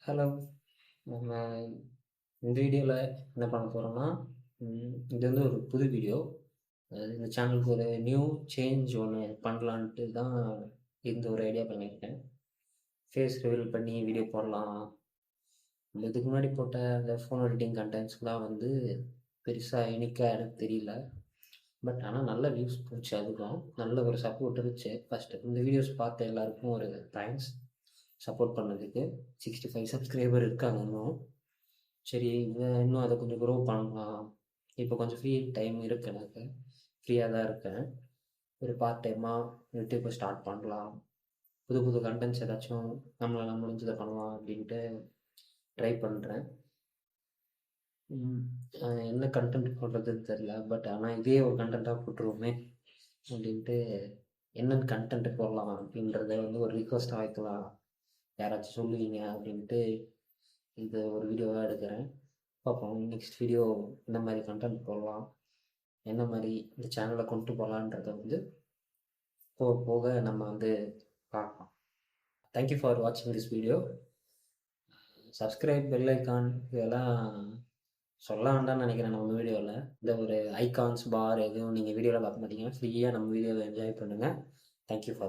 Hello. நம்ம இந்த வீடியோவில் என்ன பண்ண போகிறோம்னா, இது வந்து ஒரு புது வீடியோ. இந்த சேனலுக்கு ஒரு நியூ சேஞ்ச் ஒன்று பண்ணலான்ட்டு தான் இந்த ஒரு ஐடியா பண்ணியிருக்கேன். ஃபேஸ் ரிவீல் பண்ணி வீடியோ போடலாம். இதுக்கு முன்னாடி போட்ட அந்த ஃபோன் எடிட்டிங் கண்டென்ட்ஸ்லாம் வந்து பெருசாக யூனிக்காக எனக்கு தெரியல. பட் ஆனால் நல்ல வியூஸ் போச்சு, அதுக்கும் நல்ல ஒரு சப்போர்ட் இருந்துச்சு. ஃபஸ்ட்டு இந்த வீடியோஸ் பார்த்த எல்லாருக்கும் ஒரு தேங்க்ஸ் சப்போர்ட் பண்ணதுக்கு. 65 சப்ஸ்கிரைபர் இருக்காங்க இன்னும். சரி, இன்னும் அதை கொஞ்சம் க்ரோ பண்ணலாம். இப்போ கொஞ்சம் ஃப்ரீ டைம் இருக்குது, எனக்கு ஃப்ரீயாக தான் இருக்கேன். ஒரு பார்ட் டைமாக யூடியூப்பை ஸ்டார்ட் பண்ணலாம். புது புது கண்டென்ட்ஸ் ஏதாச்சும் நம்மளால் முடிஞ்சதை பண்ணலாம் அப்படின்ட்டு ட்ரை பண்ணுறேன். என்ன கண்டென்ட் போடுறதுன்னு தெரில. பட் ஆனால் இதே ஒரு கண்டென்ட்டாக போட்டுருவோமே அப்படின்ட்டு என்னென்ன கண்டென்ட் போடலாம் அப்படின்றத வந்து ஒரு ரிக்வஸ்ட்டாக வைக்கலாம், யாராச்சும் சொல்லுவீங்க அப்படின்ட்டு இது ஒரு வீடியோவாக எடுக்கிறேன். பார்ப்போம் நெக்ஸ்ட் வீடியோ என்ன மாதிரி கண்டென்ட் போடலாம், என்ன மாதிரி இந்த சேனலை கொண்டு போகலான்றதை வந்து போக போக நம்ம வந்து பார்க்கலாம். தேங்க்யூ ஃபார் வாட்சிங் this video. Subscribe, bell icon இதெல்லாம் சொல்ல வேண்டாம்னு நினைக்கிறேன். நம்ம வீடியோவில் இந்த ஒரு ஐகான்ஸ் பார் எதுவும் நீங்கள் வீடியோவில் பார்க்க மாட்டீங்க. ஃப்ரீயாக நம்ம வீடியோவை என்ஜாய் பண்ணுங்கள். Thank you for